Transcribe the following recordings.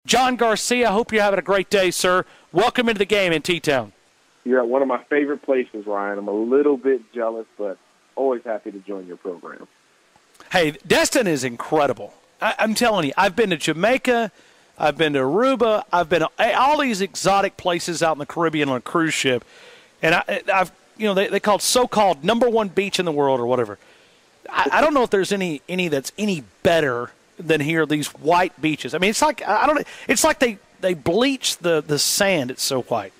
John Garcia, I hope you're having a great day, sir. Welcome into the game in T-Town. You're at one of my favorite places, Ryan. I'm a little bit jealous, but always happy to join your program. Hey, Destin is incredible. I'm telling you, I've been to Jamaica, I've been to Aruba, I've been to all these exotic places out in the Caribbean on a cruise ship, and I've they call it so-called #1 beach in the world or whatever. I don't know if there's any that's any better than here, these white beaches. I mean, it's like it's like they bleach the sand. It's so white.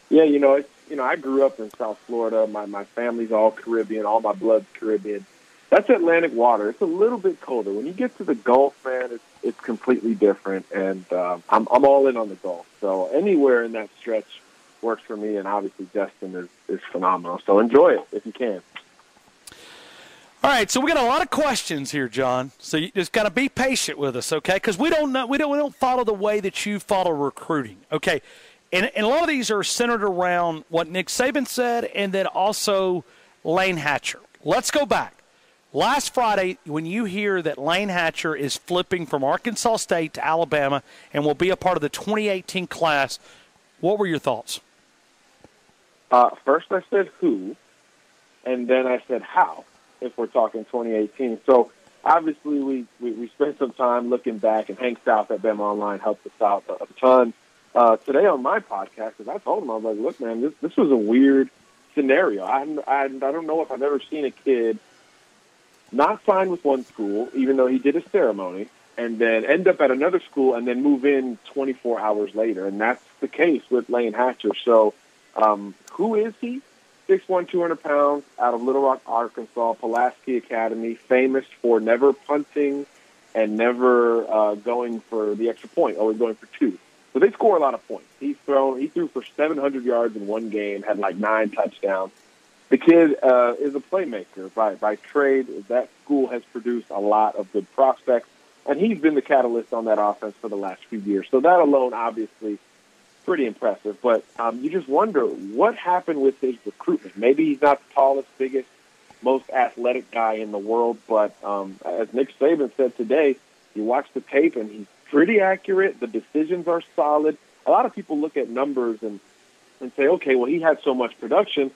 Yeah, I grew up in South Florida. My family's all Caribbean. All my blood's Caribbean. That's Atlantic water. It's a little bit colder. When you get to the Gulf, man, it's completely different. And I'm all in on the Gulf. So anywhere in that stretch works for me. And obviously, Destin is phenomenal. So enjoy it if you can. All right, so we got a lot of questions here, John. So you just got to be patient with us, okay? Because we don't follow the way that you follow recruiting, okay? And a lot of these are centered around what Nick Saban said, and then also Layne Hatcher. Let's go back. Last Friday, when you hear that Layne Hatcher is flipping from Arkansas State to Alabama and will be a part of the 2018 class, what were your thoughts? First, I said who, and then I said how. If we're talking 2018. So obviously we spent some time looking back, and Hank South at Bama Online helped us out a ton. Today on my podcast, because I told him, I was like, look, man, this was a weird scenario. I don't know if I've ever seen a kid not sign with one school, even though he did a ceremony, and then end up at another school and then move in 24 hours later. And that's the case with Layne Hatcher. So who is he? 6'1", 200 pounds, out of Little Rock, Arkansas, Pulaski Academy, famous for never punting and never going for the extra point, always going for 2. So they score a lot of points. He threw for 700 yards in one game, had like 9 touchdowns. The kid is a playmaker by trade. That school has produced a lot of good prospects, and he's been the catalyst on that offense for the last few years. So that alone, obviously, pretty impressive, but you just wonder what happened with his recruitment. Maybe he's not the tallest, biggest, most athletic guy in the world, but as Nick Saban said today, you watch the tape and he's pretty accurate. The decisions are solid. A lot of people look at numbers and say, okay, well, he had so much production.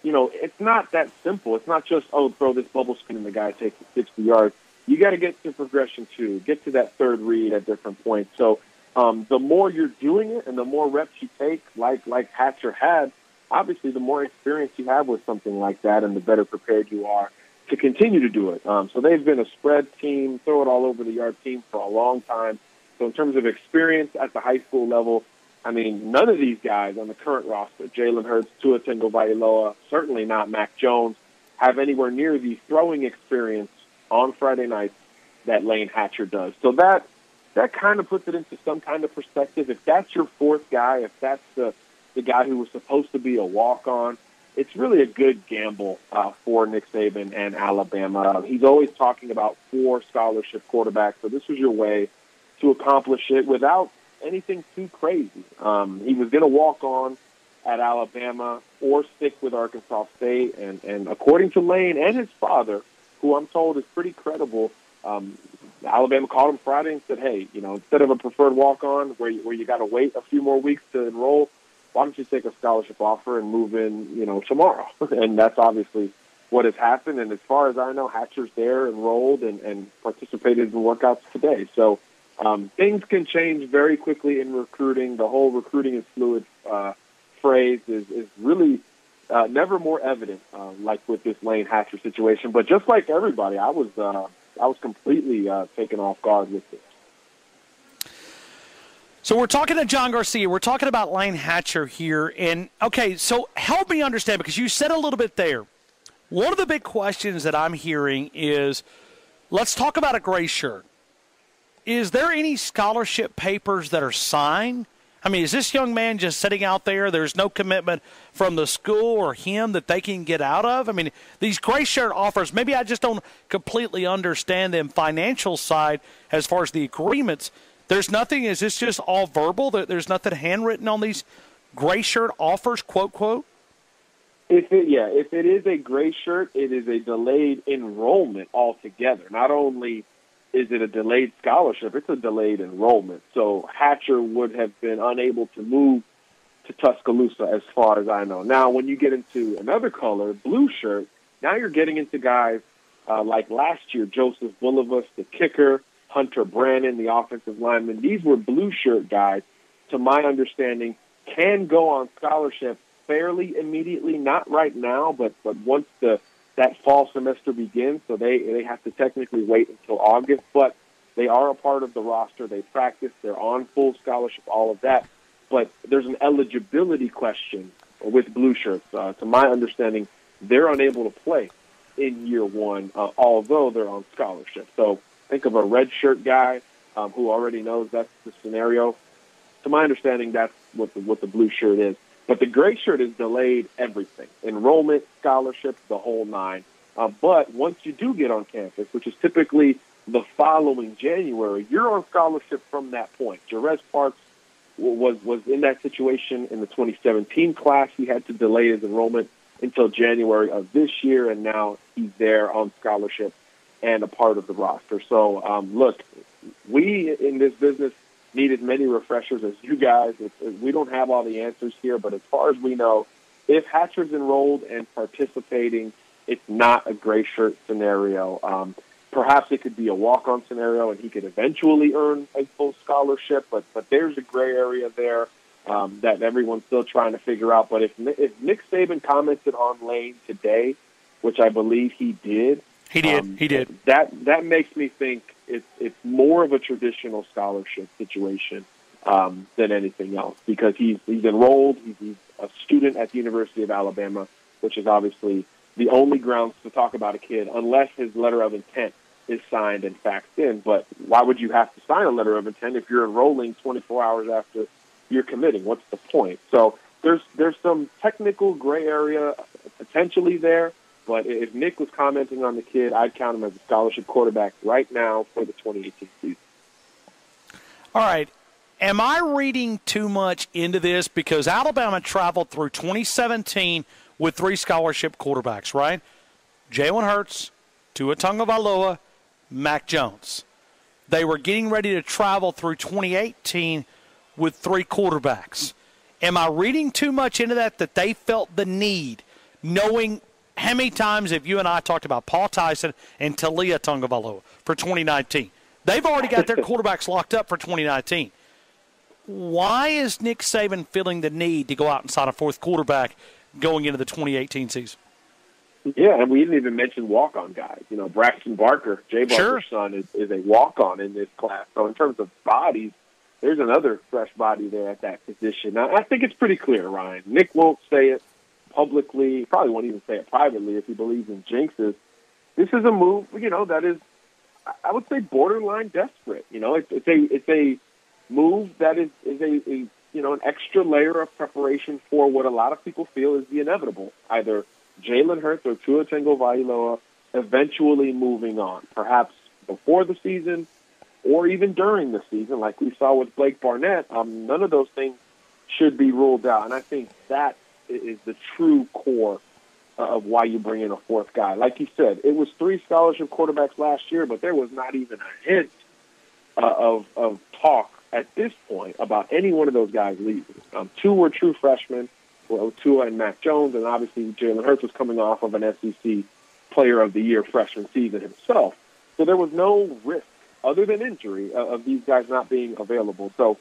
It's not that simple. It's not just, throw this bubble screen and the guy takes it 60 yards. You got to get to progression too, get to that third read at different points. So the more you're doing it and the more reps you take, like Hatcher had, obviously the more experience you have with something like that and the better prepared you are to continue to do it. So they've been a spread team, throw it all over the yard team for a long time. So in terms of experience at the high school level, I mean, none of these guys on the current roster, Jalen Hurts, Tua Tagovailoa, certainly not Mac Jones, have anywhere near the throwing experience on Friday nights that Layne Hatcher does. So that kind of puts it into some kind of perspective. If that's your fourth guy, if that's the guy who was supposed to be a walk-on, it's really a good gamble for Nick Saban and Alabama. He's always talking about 4 scholarship quarterbacks, so this was your way to accomplish it without anything too crazy. He was going to walk on at Alabama or stick with Arkansas State, and according to Layne and his father, who I'm told is pretty credible, Alabama called him Friday and said, hey, instead of a preferred walk-on where you got to wait a few more weeks to enroll, why don't you take a scholarship offer and move in, tomorrow? And that's obviously what has happened. And as far as I know, Hatcher's there, enrolled, and participated in workouts today. So things can change very quickly in recruiting. The whole recruiting is fluid phrase is really never more evident, like with this Layne Hatcher situation. But just like everybody, I was completely taken off guard with this. So we're talking to John Garcia. We're talking about Layne Hatcher here. And, okay, so help me understand, because you said a little bit there. One of the big questions that I'm hearing is, let's talk about a gray shirt. Is there any scholarship papers that are signed? I mean, is this young man just sitting out there? There's no commitment from the school or him that they can get out of? I mean, these gray shirt offers, maybe I just don't completely understand them financial side as far as the agreements. There's nothing, is this just all verbal? There's nothing handwritten on these gray shirt offers, quote, quote? If it is a gray shirt, it is a delayed enrollment altogether. Not only is it a delayed scholarship? It's a delayed enrollment. So Hatcher would have been unable to move to Tuscaloosa as far as I know. Now, when you get into another color, blue shirt, now you're getting into guys like last year, Joseph Bulovas, the kicker, Hunter Brannon, the offensive lineman. These were blue shirt guys, to my understanding, can go on scholarship fairly immediately, not right now, but once that fall semester begins, so they have to technically wait until August, but they are a part of the roster. They practice. They're on full scholarship, all of that. But there's an eligibility question with blue shirts. To my understanding, they're unable to play in year one, although they're on scholarship. So think of a red shirt guy who already knows that's the scenario. To my understanding, that's what the blue shirt is. But the gray shirt is delayed everything, enrollment, scholarship, the whole nine. But once you do get on campus, which is typically the following January, you're on scholarship from that point. Jerez Parks was in that situation in the 2017 class. He had to delay his enrollment until January of this year, and now he's there on scholarship and a part of the roster. So, look, we in this business need as many refreshers as you guys. We don't have all the answers here, but as far as we know, if Hatcher's enrolled and participating, it's not a gray shirt scenario. Perhaps it could be a walk-on scenario, and he could eventually earn a full scholarship, but there's a gray area there that everyone's still trying to figure out. But if Nick Saban commented on Layne today, which I believe he did, he did. That makes me think it's more of a traditional scholarship situation than anything else, because he's enrolled, he's a student at the University of Alabama, which is obviously the only grounds to talk about a kid, unless his letter of intent is signed and faxed in. But why would you have to sign a letter of intent if you're enrolling 24 hours after you're committing? What's the point? So there's some technical gray area potentially there, but if Nick was commenting on the kid, I'd count him as a scholarship quarterback right now for the 2018 season. All right. Am I reading too much into this? Because Alabama traveled through 2017 with 3 scholarship quarterbacks, right? Jalen Hurts, Tua Tagovailoa, Mac Jones. They were getting ready to travel through 2018 with 3 quarterbacks. Am I reading too much into that they felt the need, knowing how many times have you and I talked about Paul Tyson and Talia Tagovailoa for 2019? They've already got their quarterbacks locked up for 2019. Why is Nick Saban feeling the need to go out and sign a 4th quarterback going into the 2018 season? Yeah, and we didn't even mention walk-on guys. You know, Braxton Barker, Jay Barker's son, is a walk-on in this class. So in terms of bodies, there's another fresh body there at that position. Now, I think it's pretty clear, Ryan. Nick won't say it publicly. He probably won't even say it privately if he believes in jinxes. This is a move, that is, I would say, borderline desperate. It's a move that is an extra layer of preparation for what a lot of people feel is the inevitable, either Jalen Hurts or Tua Tagovailoa eventually moving on, perhaps before the season or even during the season, like we saw with Blake Barnett. None of those things should be ruled out, and I think that is the true core of why you bring in a 4th guy. Like you said, it was 3 scholarship quarterbacks last year, but there was not even a hint of talk at this point about any one of those guys leaving. 2 were true freshmen, Tua and Mac Jones, and obviously Jalen Hurts was coming off of an SEC Player of the Year freshman season himself. So there was no risk, other than injury, of these guys not being available. So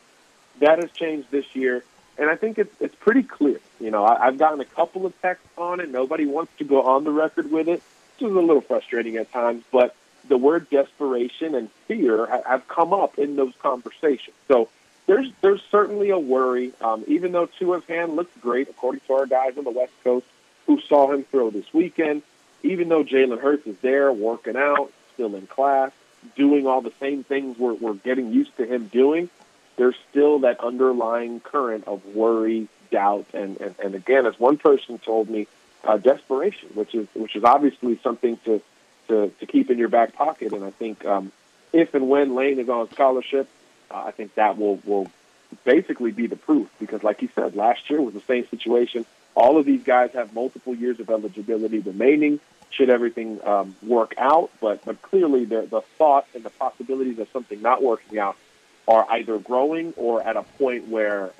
that has changed this year, and I think it's pretty clear. I've gotten a couple of texts on it. Nobody wants to go on the record with it, which is a little frustrating at times, but the word desperation and fear have come up in those conversations. So there's certainly a worry, even though Tua's hand looks great, according to our guys on the West Coast who saw him throw this weekend, even though Jalen Hurts is there working out, still in class, doing all the same things we're getting used to him doing, there's still that underlying current of worry, doubt, and again, as one person told me, desperation, which is obviously something to keep in your back pocket. And I think if and when Layne is on scholarship, I think that will basically be the proof, because like you said, last year was the same situation. All of these guys have multiple years of eligibility remaining. should everything work out. But clearly the thought and the possibilities of something not working out are either growing or at a point where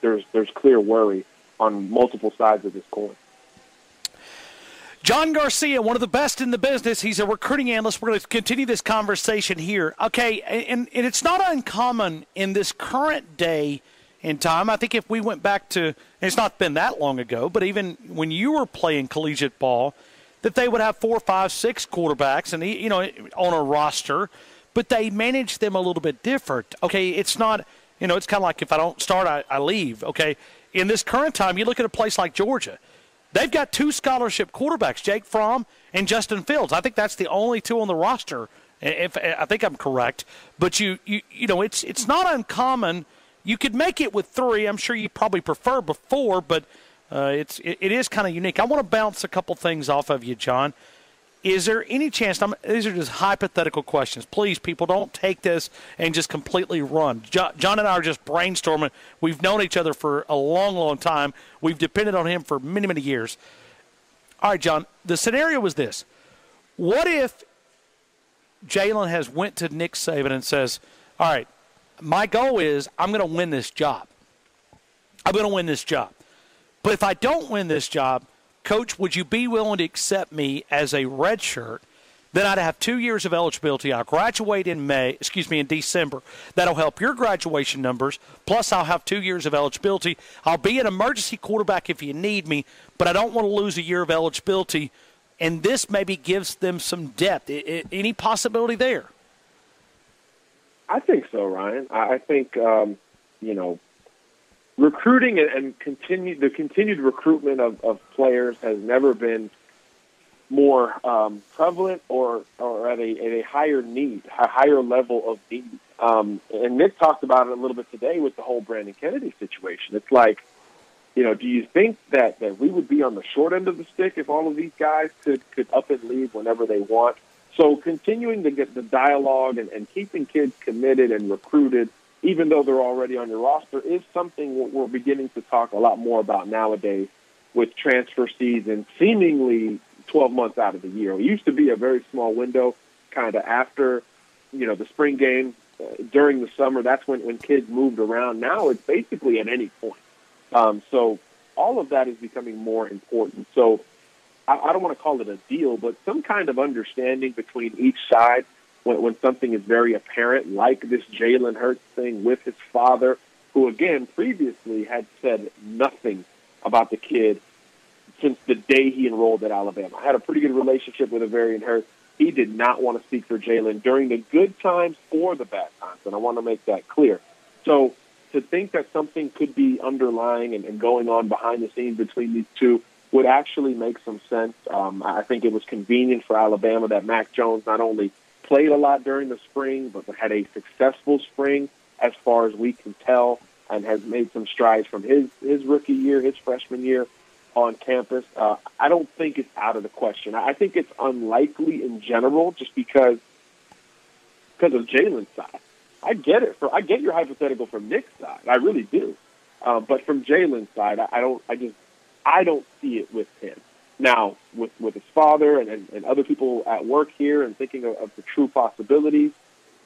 there's clear worry on multiple sides of this coin. John Garcia, one of the best in the business. He's a recruiting analyst. We're going to continue this conversation here. Okay, and it's not uncommon in this current day and time. I think if we went back to, and it's not been that long ago, but even when you were playing collegiate ball, that they would have 4, 5, 6 quarterbacks and on a roster, but they manage them a little bit different. Okay, it's not, it's kind of like if I don't start, I leave. Okay, in this current time, you look at a place like Georgia. They've got 2 scholarship quarterbacks, Jake Fromm and Justin Fields. I think that's the only 2 on the roster, if I think I'm correct. But it's not uncommon. You could make it with 3. I'm sure you probably prefer before, but it is kind of unique. I want to bounce a couple things off of you, John. Is there any chance – these are just hypothetical questions. Please, people, don't take this and just completely run. John and I are just brainstorming. We've known each other for a long, long time. We've depended on him for many, many years. All right, John, the scenario was this. What if Jalen has went to Nick Saban and says, all right, my goal is I'm going to win this job. I'm going to win this job. But if I don't win this job, Coach, would you be willing to accept me as a redshirt? Then I'd have 2 years of eligibility. I'll graduate in December. That'll help your graduation numbers. Plus, I'll have 2 years of eligibility. I'll be an emergency quarterback if you need me, but I don't want to lose a year of eligibility. And this maybe gives them some depth. Any possibility there? I think so, Ryan. I think, recruiting and the continued recruitment of players has never been more prevalent or at a higher need, a higher level of need. And Nick talked about it a little bit today with the whole Brandon Kennedy situation. It's like, do you think that we would be on the short end of the stick if all of these guys could up and leave whenever they want? So continuing to get the dialogue and keeping kids committed and recruited, even though they're already on your roster, is something we're beginning to talk a lot more about nowadays with transfer season seemingly 12 months out of the year. It used to be a very small window kind of after, the spring game, during the summer. That's when kids moved around. Now it's basically at any point. So all of that is becoming more important. So I don't want to call it a deal, but some kind of understanding between each side when something is very apparent, like this Jalen Hurts thing with his father, who, again, previously had said nothing about the kid since the day he enrolled at Alabama. I had a pretty good relationship with Averian Hurts. He did not want to speak for Jalen during the good times or the bad times, and I want to make that clear. So to think that something could be underlying and going on behind the scenes between these two would actually make some sense. I think it was convenient for Alabama that Mac Jones not only played a lot during the spring, but had a successful spring as far as we can tell, and has made some strides from his rookie year, his freshman year on campus. I don't think it's out of the question. I think it's unlikely in general just because of Jalen's side. I get it. I get your hypothetical from Nick's side. I really do. But from Jalen's side, I don't see it with him. Now, with his father and other people at work here and thinking of the true possibilities,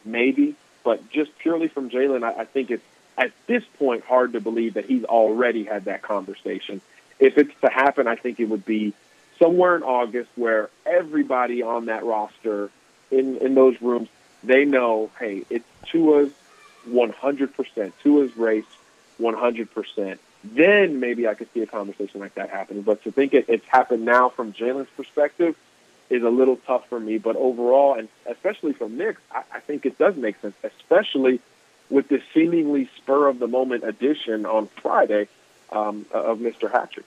maybe. But just purely from Jalen, I think it's, at this point, hard to believe that he's already had that conversation. If it's to happen, I think it would be somewhere in August where everybody on that roster in those rooms, they know, hey, it's Tua's 100%. Tua's race 100%. Then maybe I could see a conversation like that happening. But to think it's happened now from Jalen's perspective is a little tough for me. But overall, and especially from Nick, I think it does make sense, especially with this seemingly spur-of-the-moment addition on Friday of Mr. Hatcher.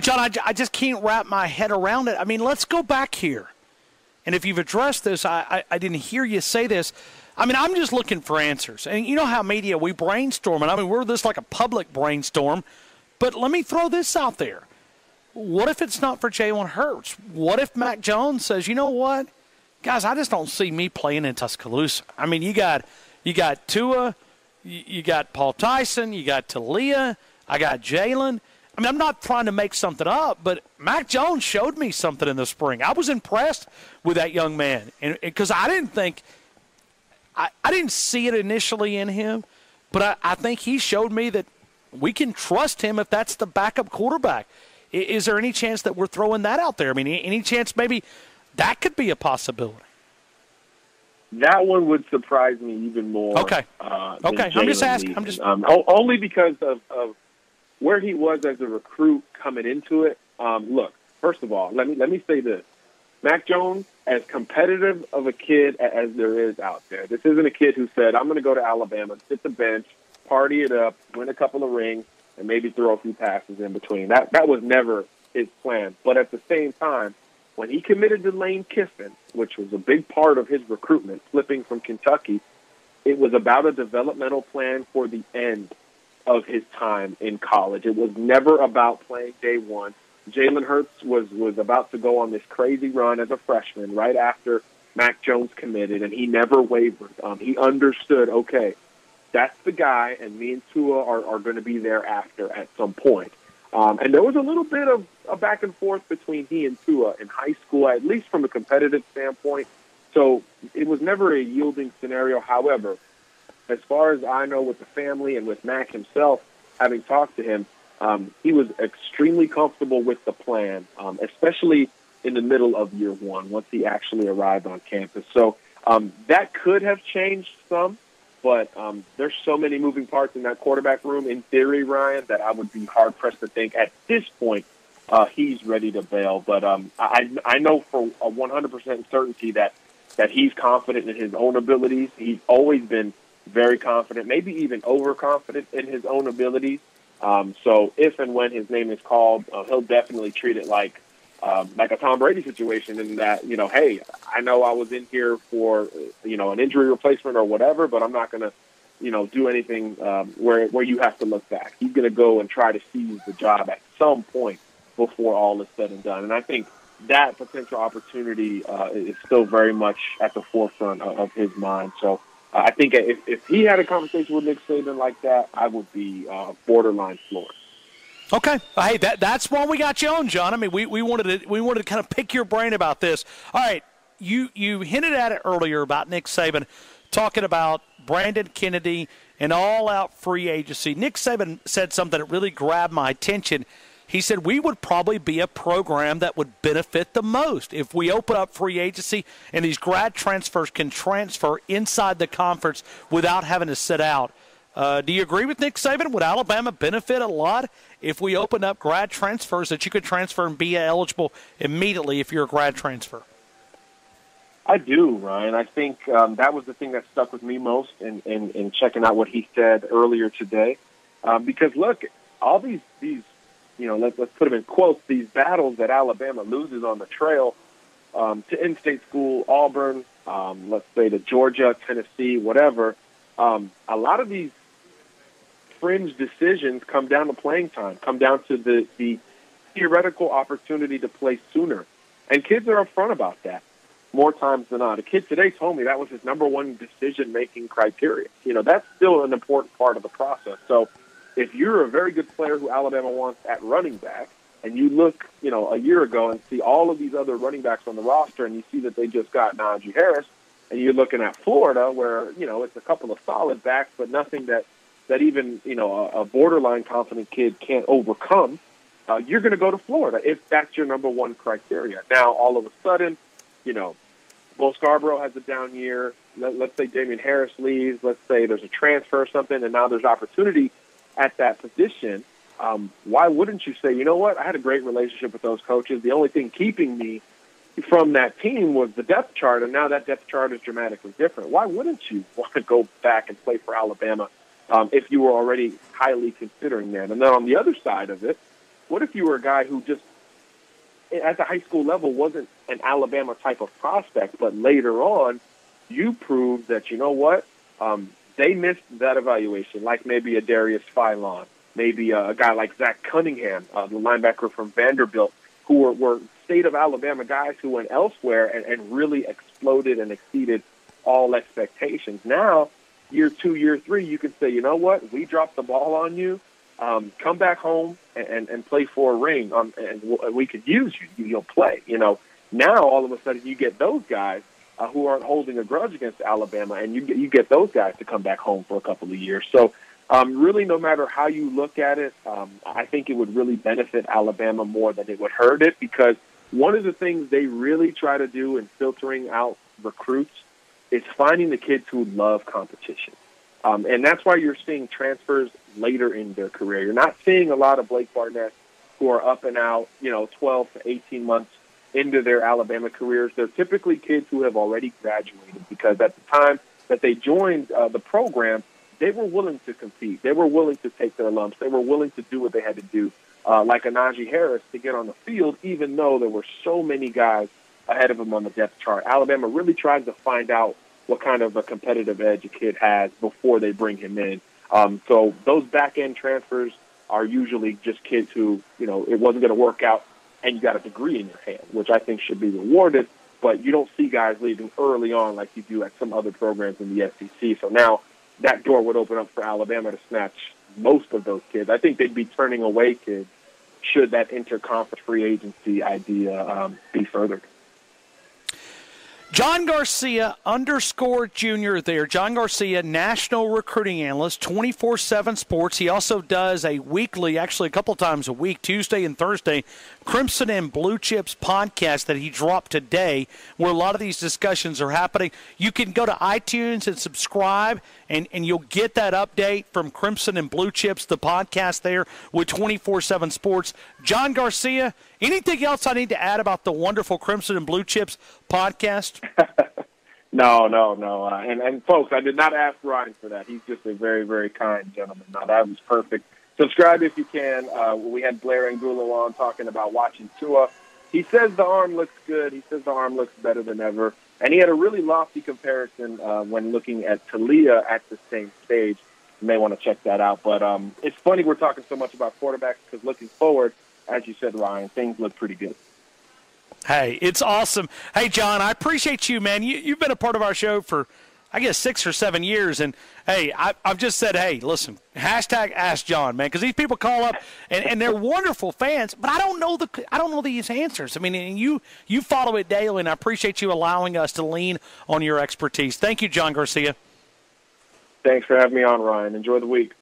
John, I just can't wrap my head around it. I mean, let's go back here. And if you've addressed this, I didn't hear you say this. I mean, I'm just looking for answers. And you know how media, we brainstorm. And I mean, we're this like a public brainstorm. But let me throw this out there. What if it's not for Jalen Hurts? What if Mac Jones says, you know what? Guys, I just don't see me playing in Tuscaloosa. I mean, you got Tua, you got Paul Tyson, you got Talia, I got Jalen. I mean, I'm not trying to make something up, but Mac Jones showed me something in the spring. I was impressed with that young man, and because I didn't think I didn't see it initially in him, but I think he showed me that we can trust him if that's the backup quarterback. Is there any chance that we're throwing that out there? I mean, any chance maybe that could be a possibility? That one would surprise me even more. Okay. Okay. I'm just asking. Only because of where he was as a recruit coming into it. Look, first of all, let me say this: Mac Jones, as competitive of a kid as there is out there, this isn't a kid who said, "I'm going to go to Alabama, sit the bench, party it up, win a couple of rings, and maybe throw a few passes in between." That was never his plan. But at the same time, when he committed to Lane Kiffin, which was a big part of his recruitment, flipping from Kentucky, it was about a developmental plan for the end of his time in college. It was never about playing day one. Jalen Hurts was about to go on this crazy run as a freshman right after Mac Jones committed, and he never wavered. He understood, okay, that's the guy, and me and Tua are going to be there after at some point. And there was a little bit of a back and forth between he and Tua in high school, at least from a competitive standpoint. So it was never a yielding scenario. However, as far as I know with the family and with Mac himself, having talked to him, he was extremely comfortable with the plan, especially in the middle of year one, once he actually arrived on campus. So that could have changed some. But there's so many moving parts in that quarterback room, in theory, Ryan, that I would be hard-pressed to think at this point he's ready to bail. But I know for a 100% certainty that he's confident in his own abilities. He's always been very confident, maybe even overconfident in his own abilities. So if and when his name is called, he'll definitely treat it like a Tom Brady situation in that, hey, I know I was in here for, an injury replacement or whatever, but I'm not going to, do anything where you have to look back. He's going to go and try to seize the job at some point before all is said and done. And I think that potential opportunity is still very much at the forefront of his mind. So I think if he had a conversation with Nick Saban like that, I would be borderline floored. Okay. Hey, that's why we got you on, John. I mean, we wanted to kind of pick your brain about this. All right, you hinted at it earlier about Nick Saban talking about Brandon Kennedy and all-out free agency. Nick Saban said something that really grabbed my attention. He said we would probably be a program that would benefit the most if we open up free agency and these grad transfers can transfer inside the conference without having to sit out. Do you agree with Nick Saban? Would Alabama benefit a lot if we open up grad transfers that you could transfer and be eligible immediately if you're a grad transfer? I do, Ryan. I think that was the thing that stuck with me most in checking out what he said earlier today. Because, look, all these let's put them in quotes, these battles that Alabama loses on the trail to in-state school, Auburn, let's say to Georgia, Tennessee, whatever, a lot of these fringe decisions come down to playing time, come down to the theoretical opportunity to play sooner. And kids are upfront about that more times than not. A kid today told me that was his number one decision-making criteria. That's still an important part of the process. So if you're a very good player who Alabama wants at running back, and you look, a year ago and see all of these other running backs on the roster, and you see that they just got Najee Harris, and you're looking at Florida where, it's a couple of solid backs, but nothing that even, a borderline confident kid can't overcome, you're going to go to Florida if that's your number one criteria. Now, all of a sudden, Bo Scarborough has a down year. Let's say Damian Harris leaves. Let's say there's a transfer or something, and now there's opportunity at that position. Why wouldn't you say, you know what, I had a great relationship with those coaches. The only thing keeping me from that team was the depth chart, and now that depth chart is dramatically different. Why wouldn't you want to go back and play for Alabama if you were already highly considering that? And then on the other side of it, what if you were a guy who just, at the high school level, wasn't an Alabama type of prospect, but later on you proved that, you know what, they missed that evaluation, like maybe a Darius Philon, maybe a guy like Zach Cunningham, the linebacker from Vanderbilt, who were state of Alabama guys who went elsewhere and really exploded and exceeded all expectations. Now, year 2, year 3, you can say, you know what, we dropped the ball on you. come back home and play for a ring, and we could use you. You'll play. Now all of a sudden you get those guys who aren't holding a grudge against Alabama, and you get those guys to come back home for a couple of years. So really, no matter how you look at it, I think it would really benefit Alabama more than it would hurt it, because one of the things they really try to do in filtering out recruits is finding the kids who love competition. And that's why you're seeing transfers later in their career. You're not seeing a lot of Blake Barnett who are up and out, 12 to 18 months into their Alabama careers. They're typically kids who have already graduated, because at the time that they joined the program, they were willing to compete. They were willing to take their lumps. They were willing to do what they had to do, like a Najee Harris, to get on the field, even though there were so many guys ahead of him on the depth chart. Alabama really tries to find out what kind of a competitive edge a kid has before they bring him in. So those back-end transfers are usually just kids who, it wasn't going to work out, and you got a degree in your hand, which I think should be rewarded. But you don't see guys leaving early on like you do at some other programs in the SEC. So now that door would open up for Alabama to snatch most of those kids. I think they'd be turning away kids should that interconference free agency idea be furthered. John Garcia _Jr. there. John Garcia, national recruiting analyst, 24/7 Sports. He also does a weekly, actually a couple times a week, Tuesday and Thursday, Crimson and Blue Chips podcast that he dropped today, where a lot of these discussions are happening. You can go to iTunes and subscribe, and you'll get that update from Crimson and Blue Chips, the podcast there with 24/7 Sports. John Garcia, anything else I need to add about the wonderful Crimson and Blue Chips podcast? No. And folks, I did not ask Ryan for that. He's just a very, very kind gentleman. No, that was perfect. Subscribe if you can. We had Blair Angulo on talking about watching Tua. He says the arm looks good. He says the arm looks better than ever. And he had a really lofty comparison when looking at Talia at the same stage. You may want to check that out. But it's funny we're talking so much about quarterbacks, because looking forward, as you said, Ryan, things look pretty good. Hey, it's awesome. Hey, John, I appreciate you, man. You've been a part of our show for, I guess, 6 or 7 years. And, hey, I've just said, hey, listen, hashtag Ask John, man, because these people call up, and they're wonderful fans, but I don't know these answers. I mean, and you follow it daily, and I appreciate you allowing us to lean on your expertise. Thank you, John Garcia. Thanks for having me on, Ryan. Enjoy the week.